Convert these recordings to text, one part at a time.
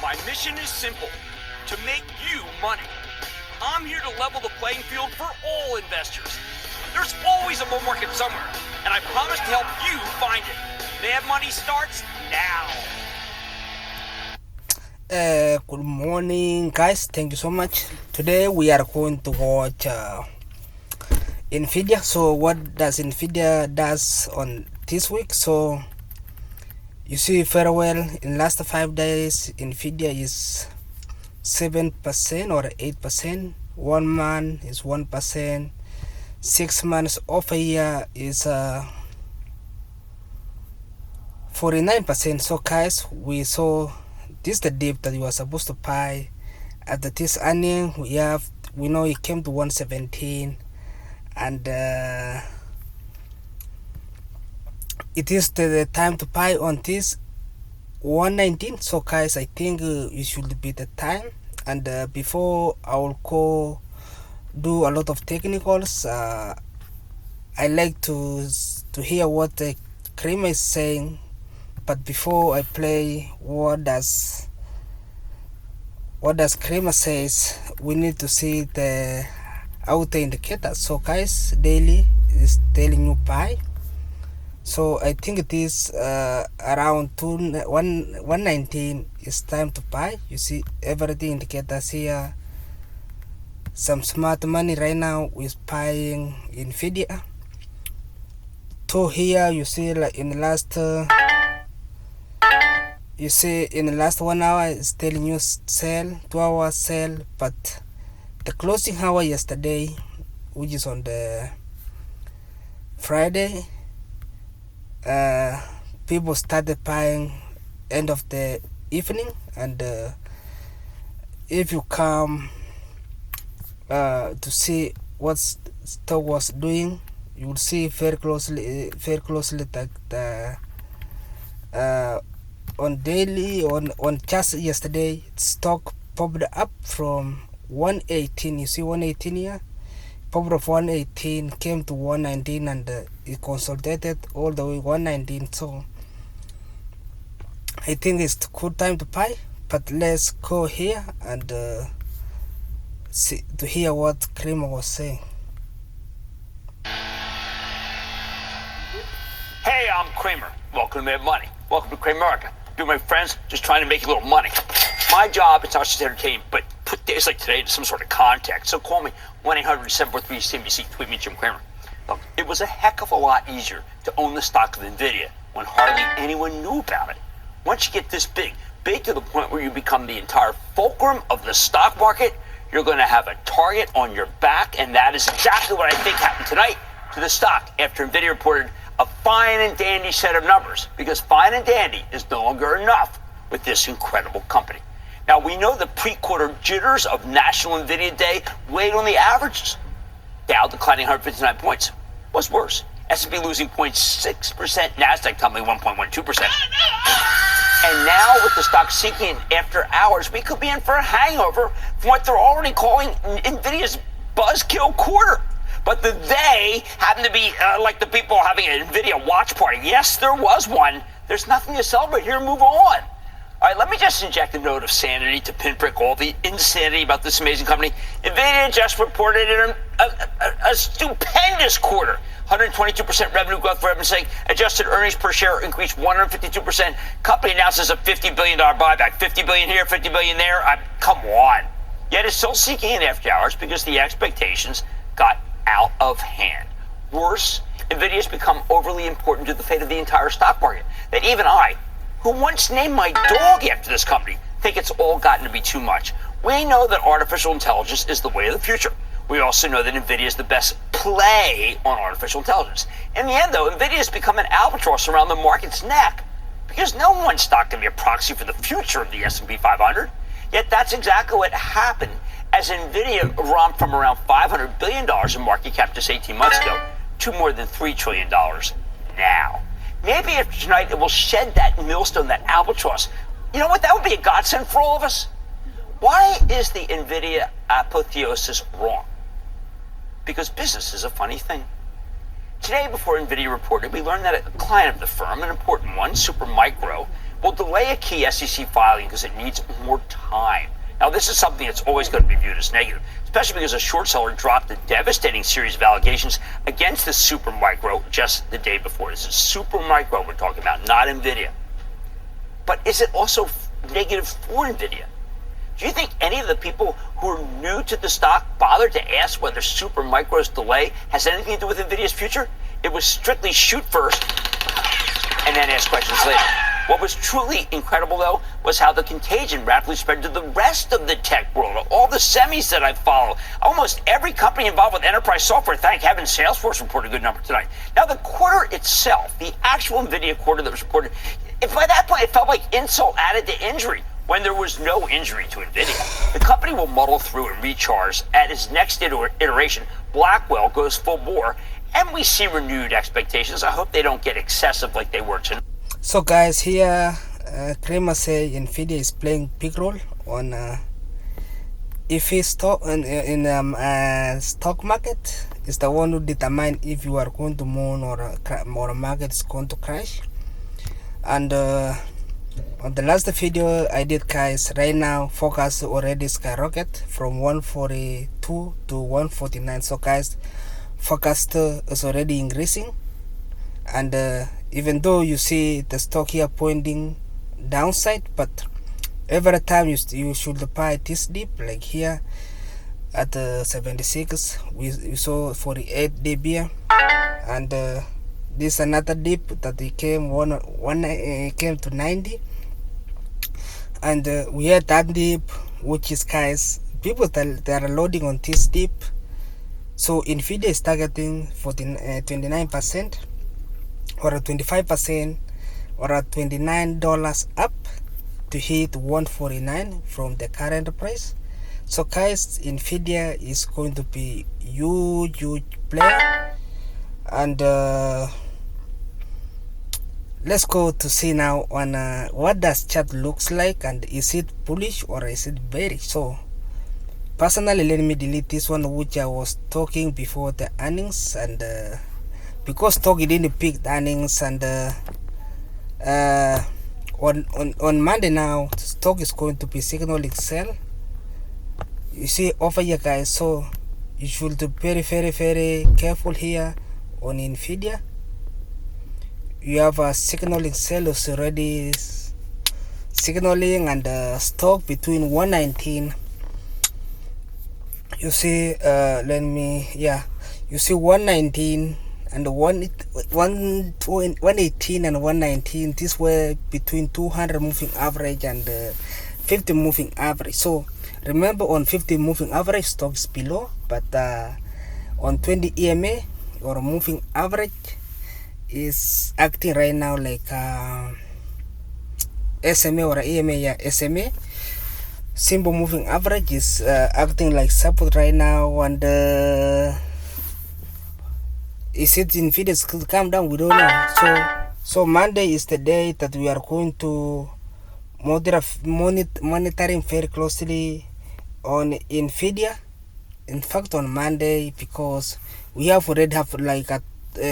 My mission is simple, to make you money. I'm here to level the playing field for all investors. There's always a bull market somewhere, and I promise to help you find it. Mad Money starts now. Good morning, guys. Thank you so much. Today we are going to watch Nvidia. So what does Nvidia does on this week? So you see very well in last 5 days Nvidia is 7% or 8%. 1 month is 1%. 6 months of a year is 49%. So guys, we saw this the dip that you are supposed to buy at this earning. We know it came to 117, and it is the time to buy on this 119. So guys, I think it should be the time. And before I will go do a lot of technicals, I like to hear what the Kramer is saying. But before I play what does Kramer says, we need to see the outer indicator. So guys, daily is telling you buy. So I think it is around 119 is time to buy. You see everything indicators here. Some smart money right now is buying Nvidia. So here you see, like in the last in the last 1 hour it's telling you sell, 2 hours sell, but the closing hour yesterday, which is on the Friday, people started buying end of the evening. And if you come to see what stock was doing, you will see very closely that on daily, on just yesterday, stock popped up from 118. You see 118 here, popped up 118, came to 119, and it consolidated all the way 119. So I think it's a good time to buy. But let's go here and see to hear what Kramer was saying. Hey, I'm Kramer. Welcome to Mad Money. Welcome to Kramerica. You, my friends, just trying to make a little money. My job is not just to entertain, but put days like today into some sort of context. So call me 1-800-743-CNBC. Tweet me, Jim Kramer. Look, it was a heck of a lot easier to own the stock of Nvidia when hardly anyone knew about it. Once you get this big to the point where you become the entire fulcrum of the stock market, you're going to have a target on your back, and that is exactly what I think happened tonight to the stock after Nvidia reported a fine and dandy set of numbers, because fine and dandy is no longer enough with this incredible company. Now, we know the pre-quarter jitters of National Nvidia Day weighed on the averages. Dow declining 159 points was worse. S&P losing 0.6%, NASDAQ tumbling 1.12%. And now with the stock sinking after hours, we could be in for a hangover from what they're already calling Nvidia's buzzkill quarter. But the they happen to be like the people having an Nvidia watch party. Yes, there was one. There's nothing to celebrate here. Move on. All right, let me just inject a note of sanity to pinprick all the insanity about this amazing company. Nvidia just reported a stupendous quarter. 122% revenue growth, for heaven's sake. Adjusted earnings per share increased 152%. Company announces a $50 billion buyback. $50 billion here, $50 billion there. Come on. Yet it's still seeking in after hours because the expectations got out of hand. Worse, Nvidia has become overly important to the fate of the entire stock market, that even I, who once named my dog after this company, think it's all gotten to be too much. We know that artificial intelligence is the way of the future. We also know that Nvidia is the best play on artificial intelligence. In the end, though, Nvidia has become an albatross around the market's neck, because no one stock can be a proxy for the future of the S&P 500. Yet that's exactly what happened as Nvidia romped from around $500 billion in market cap just 18 months ago to more than $3 trillion now. Maybe after tonight it will shed that millstone, that albatross. You know what? That would be a godsend for all of us. Why is the Nvidia apotheosis wrong? Because business is a funny thing. Today, before Nvidia reported, we learned that a client of the firm, an important one, Supermicro, will delay a key SEC filing because it needs more time. Now, this is something that's always going to be viewed as negative, especially because a short seller dropped a devastating series of allegations against the Supermicro just the day before. This is Supermicro we're talking about, not Nvidia. But is it also negative for Nvidia? Do you think any of the people who are new to the stock bothered to ask whether Supermicro's delay has anything to do with Nvidia's future? It was strictly shoot first and then ask questions later. What was truly incredible, though, was how the contagion rapidly spread to the rest of the tech world. All the semis that I follow, almost every company involved with enterprise software, thank heaven, Salesforce reported a good number tonight. Now, the quarter itself, the actual Nvidia quarter that was reported, by that point, it felt like insult added to injury when there was no injury to Nvidia. The company will muddle through and recharge. At its next iteration, Blackwell goes full bore, and we see renewed expectations. I hope they don't get excessive like they were tonight. So guys, here Kramer say Nvidia is playing big role on if it's stock in stock market is the one who determine if you are going to moon or a market is going to crash. And on the last video I did, guys, right now focus already skyrocket from 142 to 149. So guys, focus is already increasing, and even though you see the stock here pointing downside, but every time you should buy this dip, like here at 76 we saw 48 dip here, and this another dip that it came came to 90, and we had that dip, which is, guys, people that they are loading on this dip. So Nvidia is targeting 29% or a 25% or a $29 up to hit 149 from the current price. So guys, Nvidia is going to be huge player, and let's go to see now on what does chart looks like, and is it bullish or is it bearish. So personally, let me delete this one which I was talking before the earnings, and because stock didn't pick the earnings, and on Monday now stock is going to be signaling sell. You see over here, guys, so you should be very careful here on Nvidia. You have a signaling sell is already signaling, and stock between 119. You see, you see 119 and 118 and 119. This were between 200 moving average and 50 moving average. So remember, on 50 moving average stock is below, but on 20 EMA or moving average is acting right now like SMA or EMA. SMA simple moving average is acting like support right now, and is it Nvidia could come down? We don't know. So Monday is the day that we are going to monitoring very closely on Nvidia. In fact, on Monday, because we have already have like a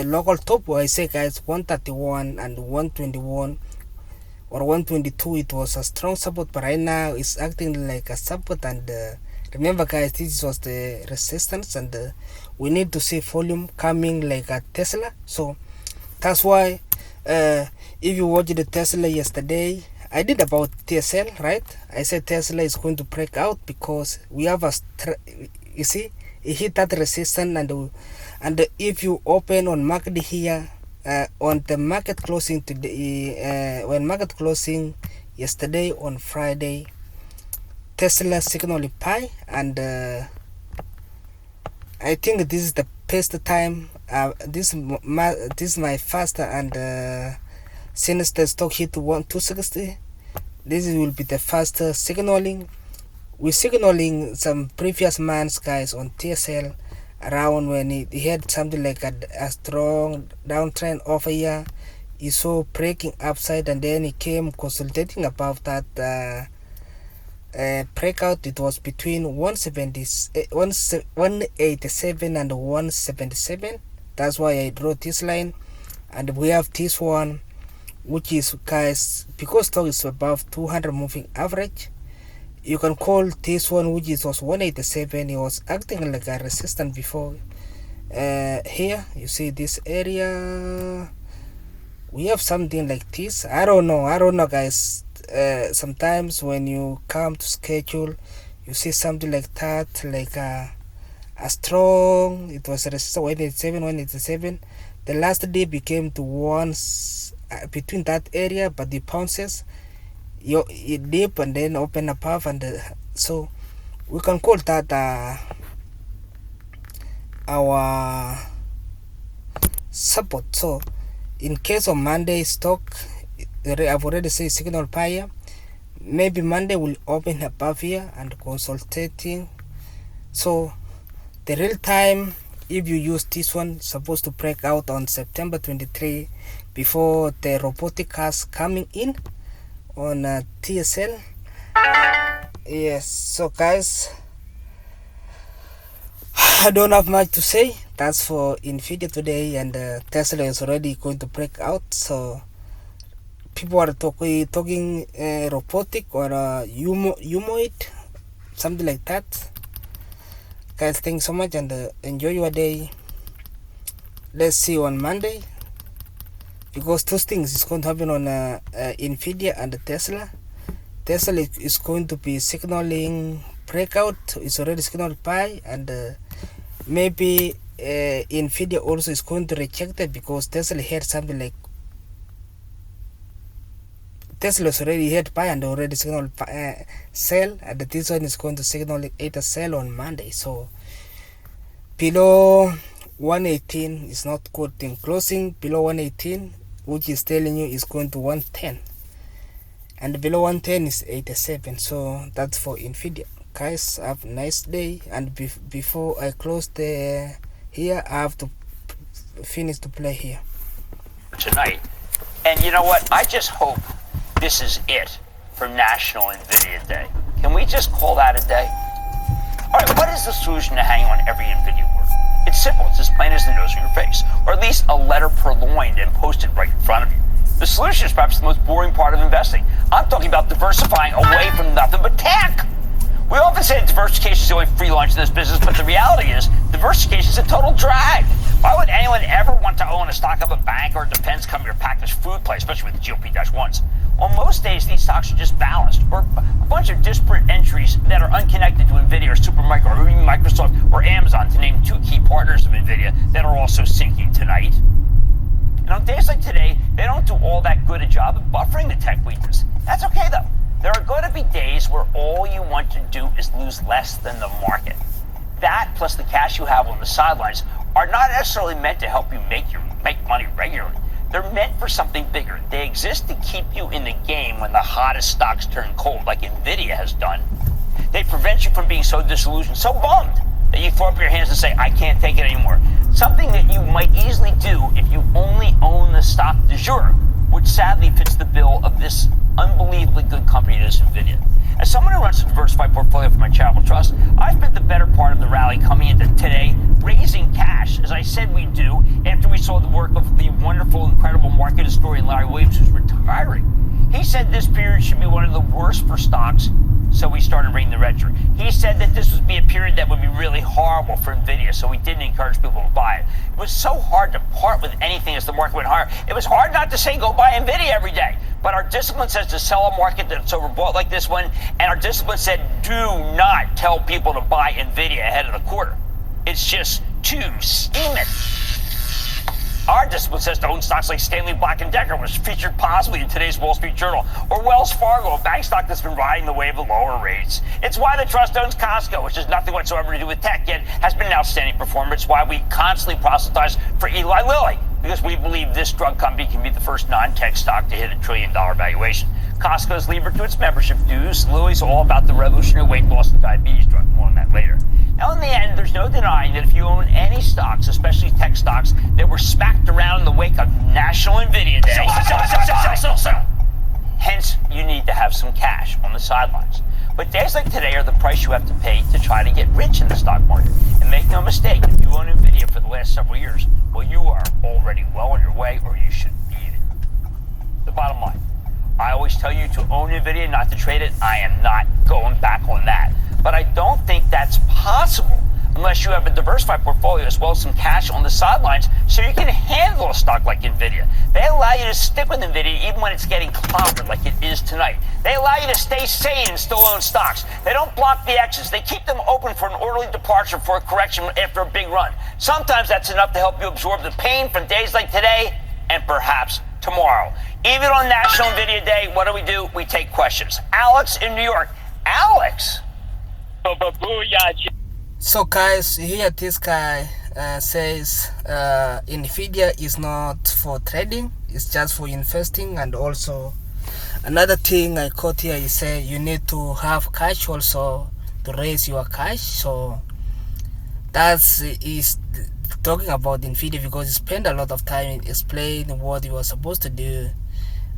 local top where I say, guys, 131 and 121 or 122. It was a strong support, but right now it's acting like a support. And remember, guys, this was the resistance, and we need to see volume coming like a Tesla. So that's why if you watched the Tesla yesterday, I did about TSL, right? I said Tesla is going to break out because we have you see, it hit that resistance, and if you open on market here, on the market closing today, when market closing yesterday on Friday, Tesla signal pie, and I think this is the best time. This is my faster, and since the stock hit 260, this will be the faster signaling. We're signaling some previous months, guys, on TSL around when it had something like a strong downtrend over here. You saw breaking upside, and then it came consolidating above that breakout. It was between 187 and 177. That's why I drew this line, and we have this one which is, guys, because stock is above 200 moving average, you can call this one, which is was 187. It was acting like a resistance before. Here you see this area, we have something like this. I don't know, guys. Sometimes when you come to schedule, you see something like that, like a strong, it was a resistance 187. The last day became to once between that area, but the bounces, it dip and then open above, and so we can call that our support. So in case of Monday stock, I've already said signal buyer. Maybe Monday will open above here and consolidating. So the real time, if you use this one, supposed to break out on September 23 before the robotic cars coming in on TSL. Yes, so guys, I don't have much to say. That's for Nvidia today, and Tesla is already going to break out. So people are talking robotic or humanoid, something like that. Guys, thanks so much, and enjoy your day. Let's see you on Monday, because those things is going to happen on Nvidia and Tesla. Tesla is going to be signaling breakout. It's already signaled buy, and maybe Nvidia also is going to reject it, because Tesla had something like Tesla's already had buy and already signaled sell, and this one is going to signal either sell on Monday. So below 118 is not good thing. Closing below 118, which is telling you is going to 110, and below 110 is 87. So that's for Nvidia. Guys, have a nice day, and before I close the here, I have to finish to play here tonight. And you know what? I just hope this is it for National Nvidia Day. Can we just call that a day? All right, what is the solution to hanging on every Nvidia word? It's simple. It's as plain as the nose on your face, or at least a letter purloined and posted right in front of you. The solution is perhaps the most boring part of investing. I'm talking about diversifying away from nothing but tech. We often say that diversification is the only free lunch in this business, but the reality is diversification is a total drag. Why would anyone ever want to own a stock of a bank or a defense company or packaged food place, especially with the GOP-1s? On most days, these stocks are just balanced, or a bunch of disparate entries that are unconnected to Nvidia or Supermicro or even Microsoft or Amazon, to name two key partners of Nvidia that are also sinking tonight. And on days like today, they don't do all that good a job of buffering the tech weakness. That's okay, though. There are going to be days where all you want to do is lose less than the market. That, plus the cash you have on the sidelines, are not necessarily meant to help you make money regularly. They're meant for something bigger. They exist to keep you in the game when the hottest stocks turn cold, like Nvidia has done. They prevent you from being so disillusioned, so bummed, that you throw up your hands and say, I can't take it anymore. Something that you might easily do if you only own the stock du jour, which sadly fits the bill of this unbelievably good company that is Nvidia. As someone who runs a diversified portfolio for my charitable trust, I spent the better part of the rally coming into today raising cash, as I said we do, after we saw the work of the wonderful, incredible market historian Larry Williams, who's retiring. He said this period should be one of the worst for stocks, so we started reading the ledger. He said that this would be a period that would be really horrible for Nvidia, so we didn't encourage people to buy it. It was so hard to part with anything as the market went higher. It was hard not to say go buy Nvidia every day. But our discipline says to sell a market that's overbought like this one, and our discipline said do not tell people to buy Nvidia ahead of the quarter. It's just too steaming. Our discipline says to own stocks like Stanley Black & Decker, which is featured positively in today's Wall Street Journal, or Wells Fargo, a bank stock that's been riding the wave of lower rates. It's why the trust owns Costco, which has nothing whatsoever to do with tech, yet has been an outstanding performer. It's why we constantly proselytize for Eli Lilly, because we believe this drug company can be the first non-tech stock to hit $1 trillion valuation. Costco is levered to its membership dues. Lilly's all about the revolutionary weight loss and diabetes drug. More on that later. Now, in the end, there's no denying that if you own any stocks, especially tech stocks, that were smacked around in the wake of National Nvidia Day, sell. Hence, you need to have some cash on the sidelines. But days like today are the price you have to pay to try to get rich in the stock market. And make no mistake, if you own Nvidia for the last several years, well, you are already well on your way, or you should be there. The bottom line. I always tell you to own Nvidia, not to trade it. I am not going back on that. But I don't think that's possible unless you have a diversified portfolio as well as some cash on the sidelines so you can handle a stock like Nvidia. They allow you to stick with Nvidia even when it's getting clobbered like it is tonight. They allow you to stay sane and still own stocks. They don't block the exits. They keep them open for an orderly departure for a correction after a big run. Sometimes that's enough to help you absorb the pain from days like today and perhaps tomorrow. Even on National Nvidia Day, what do? We take questions. Alex in New York. Alex! So guys, here this guy says Nvidia is not for trading, it's just for investing. And also another thing I caught here, he said you need to have cash also to raise your cash. So that's is talking about Nvidia because he spent a lot of time explaining what he was supposed to do.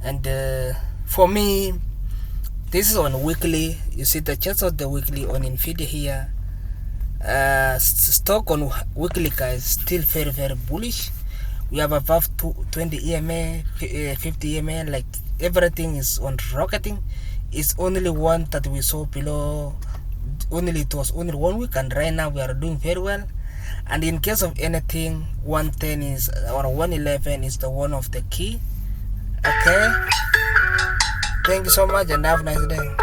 And for me, this is on weekly. You see the charts of the weekly on Nvidia here. Stock on weekly, guys, still very, very bullish. We have above 20 EMA, 50 EMA, like everything is on rocketing. It's only one that we saw below. It was only 1 week, and right now we are doing very well. And in case of anything, 110 is or 111 is the one of the key. Okay, thank you so much and have a nice day.